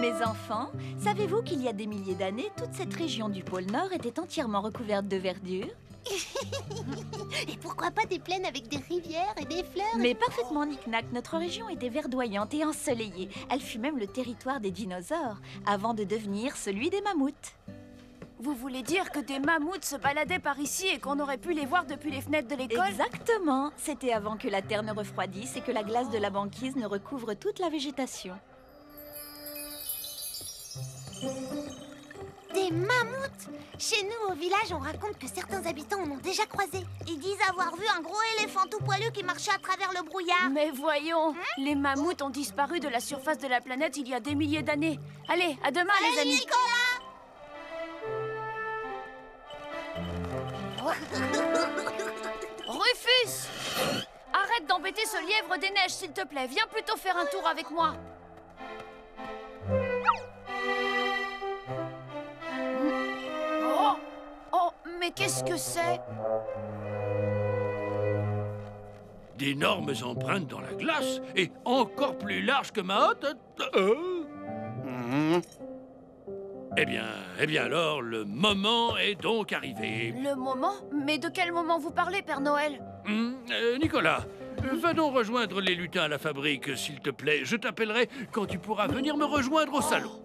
Mes enfants, savez-vous qu'il y a des milliers d'années, toute cette région du pôle Nord était entièrement recouverte de verdure? Et pourquoi pas des plaines avec des rivières et des fleurs? Mais parfaitement, Nick-Nack, notre région était verdoyante et ensoleillée. Elle fut même le territoire des dinosaures, avant de devenir celui des mammouths. Vous voulez dire que des mammouths se baladaient par ici et qu'on aurait pu les voir depuis les fenêtres de l'école? Exactement. C'était avant que la terre ne refroidisse et que la glace de la banquise ne recouvre toute la végétation. Des mammouths? Chez nous, au village, on raconte que certains habitants en ont déjà croisé. Ils disent avoir vu un gros éléphant tout poilu qui marchait à travers le brouillard. Mais voyons, les mammouths ont disparu de la surface de la planète il y a des milliers d'années. Allez, à demain les amis. Nicolas! Rufus! Arrête d'embêter ce lièvre des neiges, s'il te plaît. Viens plutôt faire un tour avec moi. Oh! Oh, mais qu'est-ce que c'est? D'énormes empreintes dans la glace et encore plus larges que ma hotte. Eh bien alors, le moment est donc arrivé. Le moment? Mais de quel moment vous parlez, Père Noël? Nicolas, va donc rejoindre les lutins à la fabrique, s'il te plaît. Je t'appellerai quand tu pourras venir me rejoindre au salon.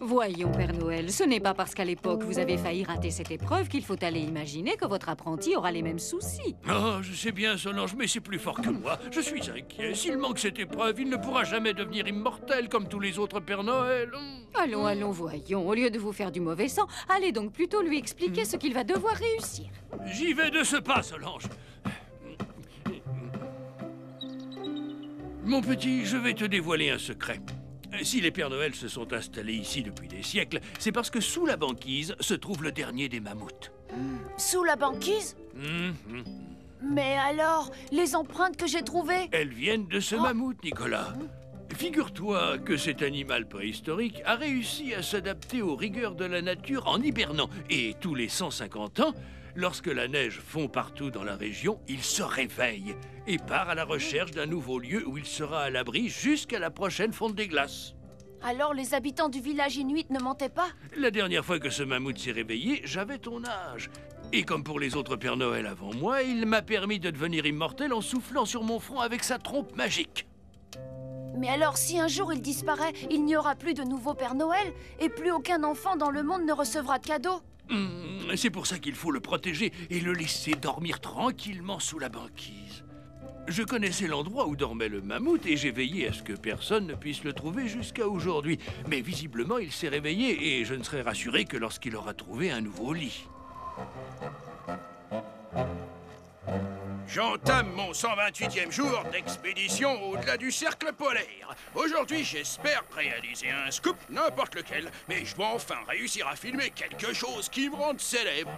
Voyons, Père Noël, ce n'est pas parce qu'à l'époque vous avez failli rater cette épreuve qu'il faut aller imaginer que votre apprenti aura les mêmes soucis. Oh, je sais bien, Solange, mais c'est plus fort que moi. Je suis inquiet. S'il manque cette épreuve, il ne pourra jamais devenir immortel comme tous les autres Pères Noël. Allons, allons, voyons. Au lieu de vous faire du mauvais sang, allez donc plutôt lui expliquer ce qu'il va devoir réussir. J'y vais de ce pas, Solange. Mon petit, je vais te dévoiler un secret. Si les Pères Noël se sont installés ici depuis des siècles, c'est parce que sous la banquise se trouve le dernier des mammouths. Sous la banquise? Mais alors, les empreintes que j'ai trouvées? Elles viennent de ce mammouth, Nicolas. Figure-toi que cet animal préhistorique a réussi à s'adapter aux rigueurs de la nature en hibernant. Et tous les 150 ans, lorsque la neige fond partout dans la région, il se réveille et part à la recherche d'un nouveau lieu où il sera à l'abri jusqu'à la prochaine fonte des glaces. Alors les habitants du village inuit ne mentaient pas? La dernière fois que ce mammouth s'est réveillé, j'avais ton âge. Et comme pour les autres Pères Noël avant moi, il m'a permis de devenir immortel en soufflant sur mon front avec sa trompe magique. Mais alors, si un jour il disparaît, il n'y aura plus de nouveau Père Noël et plus aucun enfant dans le monde ne recevra de cadeaux? C'est pour ça qu'il faut le protéger et le laisser dormir tranquillement sous la banquise. Je connaissais l'endroit où dormait le mammouth et j'ai veillé à ce que personne ne puisse le trouver jusqu'à aujourd'hui. Mais visiblement, il s'est réveillé et je ne serai rassuré que lorsqu'il aura trouvé un nouveau lit. J'entame mon 128e jour d'expédition au-delà du cercle polaire. Aujourd'hui, j'espère réaliser un scoop, n'importe lequel, mais je dois enfin réussir à filmer quelque chose qui me rende célèbre.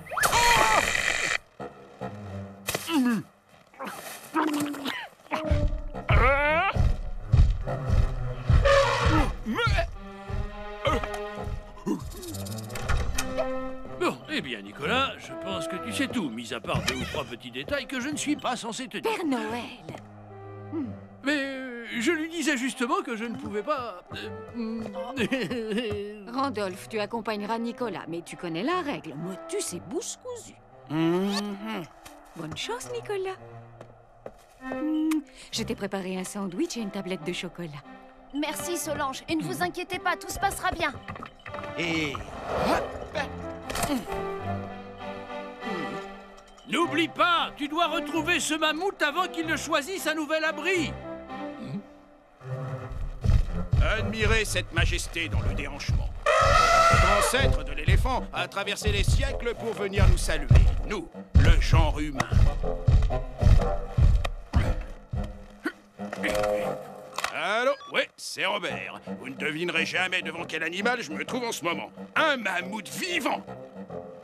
Bon, eh bien, Nicolas, je pense que tu sais tout, mis à part 2 ou 3 petits détails que je ne suis pas censé te dire. Père Noël! Mais je lui disais justement que je ne pouvais pas... Randolph, tu accompagneras Nicolas, mais tu connais la règle. Motus et bouche cousue. Bonne chance, Nicolas. Je t'ai préparé un sandwich et une tablette de chocolat. Merci Solange, et ne vous inquiétez pas, tout se passera bien. Et... N'oublie pas, tu dois retrouver ce mammouth avant qu'il ne choisisse un nouvel abri. Admirez cette majesté dans le déhanchement. L'ancêtre de l'éléphant a traversé les siècles pour venir nous saluer. Nous, le genre humain. Allô? Ouais, c'est Robert. Vous ne devinerez jamais devant quel animal je me trouve en ce moment. Un mammouth vivant!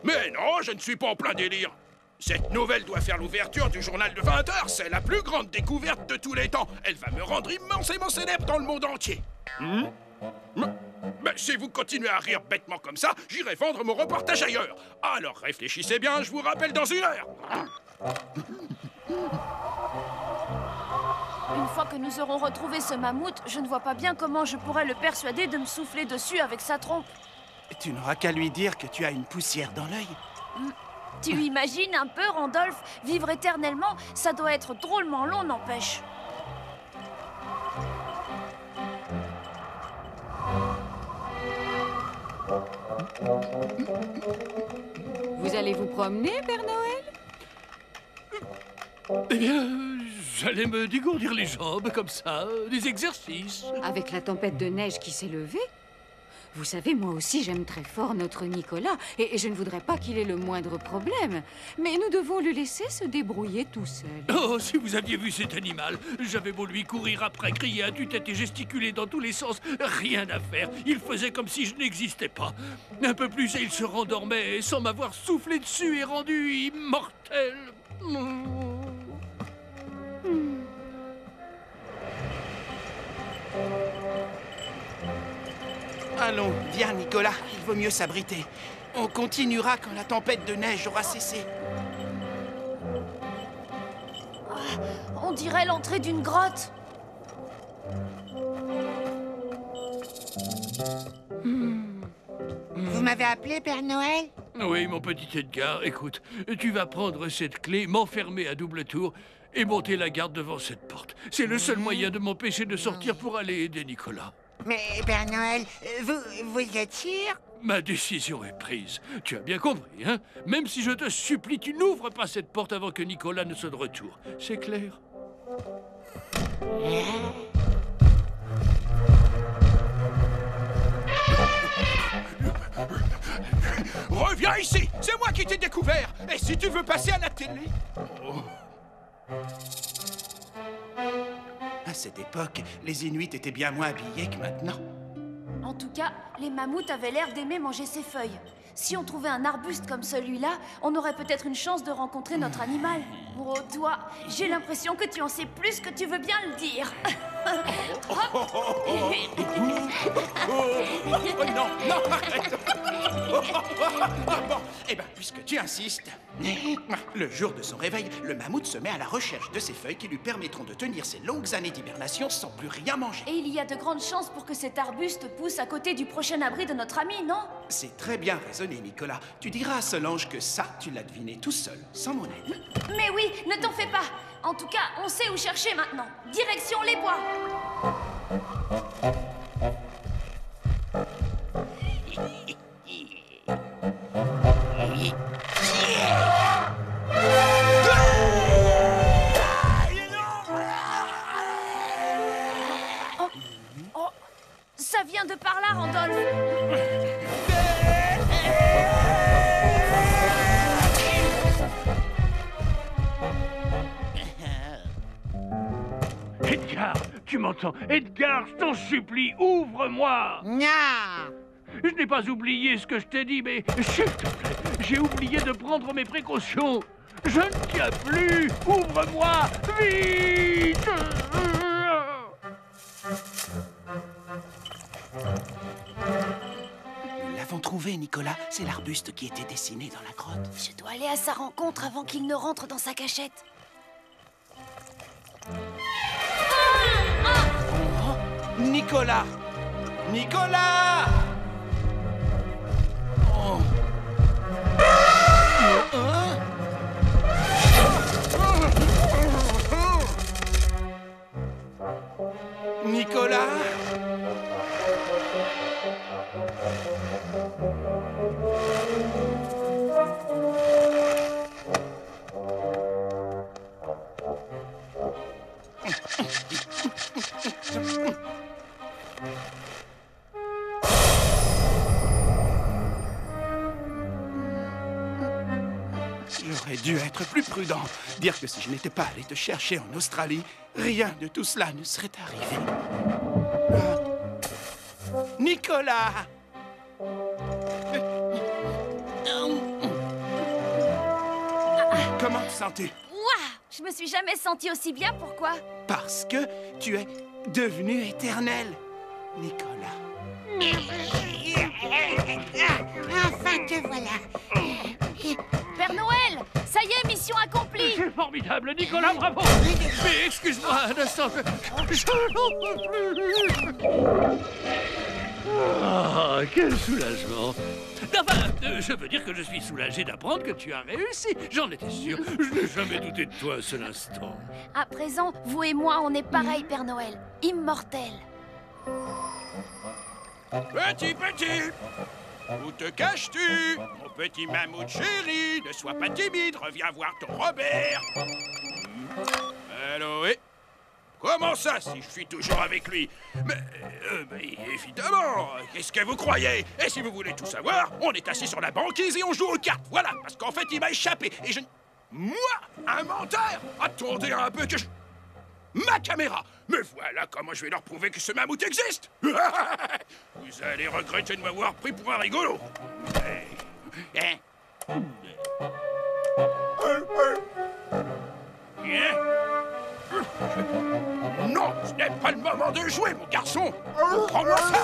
Mais non, je ne suis pas en plein délire. Cette nouvelle doit faire l'ouverture du journal de 20 heures. C'est la plus grande découverte de tous les temps. Elle va me rendre immensément célèbre dans le monde entier. Mais si vous continuez à rire bêtement comme ça, j'irai vendre mon reportage ailleurs. Alors réfléchissez bien, je vous rappelle dans 1 heure. Une fois que nous aurons retrouvé ce mammouth, je ne vois pas bien comment je pourrais le persuader de me souffler dessus avec sa trompe. Tu n'auras qu'à lui dire que tu as une poussière dans l'œil. Tu imagines un peu, Randolph? Vivre éternellement, ça doit être drôlement long, n'empêche. Vous allez vous promener, Père Noël? Eh bien, j'allais me dégourdir les jambes comme ça, des exercices. Avec la tempête de neige qui s'est levée? Vous savez, moi aussi, j'aime très fort notre Nicolas, et je ne voudrais pas qu'il ait le moindre problème. Mais nous devons le laisser se débrouiller tout seul. Oh, si vous aviez vu cet animal, j'avais beau lui courir après, crier à tue-tête et gesticuler dans tous les sens, rien à faire. Il faisait comme si je n'existais pas. Un peu plus et il se rendormait sans m'avoir soufflé dessus et rendu immortel. Allons, viens, Nicolas, il vaut mieux s'abriter. On continuera quand la tempête de neige aura cessé. On dirait l'entrée d'une grotte. Vous m'avez appelé, Père Noël? Oui, mon petit Edgar, écoute, tu vas prendre cette clé, m'enfermer à double tour et monter la garde devant cette porte. C'est le seul moyen de m'empêcher de sortir pour aller aider Nicolas. Mais, Père Noël, vous êtes sûr? Ma décision est prise. Tu as bien compris, hein? Même si je te supplie, tu n'ouvres pas cette porte avant que Nicolas ne soit de retour. C'est clair? Reviens ici! C'est moi qui t'ai découvert! Et si tu veux passer à la télé... À cette époque, les Inuits étaient bien moins habillés que maintenant. En tout cas, les mammouths avaient l'air d'aimer manger ces feuilles. Si on trouvait un arbuste comme celui-là, on aurait peut-être une chance de rencontrer notre animal. Oh, toi, j'ai l'impression que tu en sais plus que tu veux bien le dire. Oh non, non, arrête! Bon, eh ben, puisque tu insistes, le jour de son réveil, le mammouth se met à la recherche de ces feuilles qui lui permettront de tenir ses longues années d'hibernation sans plus rien manger. Et il y a de grandes chances pour que cet arbuste pousse à côté du prochain abri de notre ami, non? C'est très bien raisonné, Nicolas. Tu diras à Solange que ça, tu l'as deviné tout seul, sans mon aide. Mais oui, ne t'en fais pas. En tout cas, on sait où chercher maintenant. Direction les bois. Oh, ça vient de par là, Randolph. Edgar, tu m'entends? Edgar, je t'en supplie, ouvre-moi! Non! Je n'ai pas oublié ce que je t'ai dit, mais s'il te plaît, j'ai oublié de prendre mes précautions. Je ne tiens plus! Ouvre-moi! Vite! Nous l'avons trouvé, Nicolas. C'est l'arbuste qui était dessiné dans la grotte. Je dois aller à sa rencontre avant qu'il ne rentre dans sa cachette. Nicolas! Nicolas! Oh. Hein? Nicolas? J'aurais dû être plus prudent. Dire que si je n'étais pas allé te chercher en Australie, rien de tout cela ne serait arrivé. Nicolas! Comment te sens-tu? Ouah! Je me suis jamais sentie aussi bien, pourquoi? Parce que tu es devenu éternel, Nicolas. Enfin te voilà. Père Noël! Ça y est, mission accomplie! formidable, Nicolas, bravo! Mais excuse-moi un instant, je n'en peux plus! Ah, quel soulagement! Enfin, je veux dire que je suis soulagé d'apprendre que tu as réussi. J'en étais sûr. Je n'ai jamais douté de toi un seul instant. À présent, vous et moi, on est pareil, Père Noël. Immortels. Petit, où te caches-tu? Mon petit mammouth chéri, ne sois pas timide, reviens voir ton Robert. Allô, oui? Comment ça, si je suis toujours avec lui? Mais évidemment, qu'est-ce que vous croyez? Et si vous voulez tout savoir, on est assis sur la banquise et on joue aux cartes, voilà. Parce qu'en fait, il m'a échappé et je... Moi, un menteur? Attendez un peu que je... Ma caméra! Mais voilà comment je vais leur prouver que ce mammouth existe! Vous allez regretter de m'avoir pris pour un rigolo! Non, ce n'est pas le moment de jouer, mon garçon! Prends-moi ça!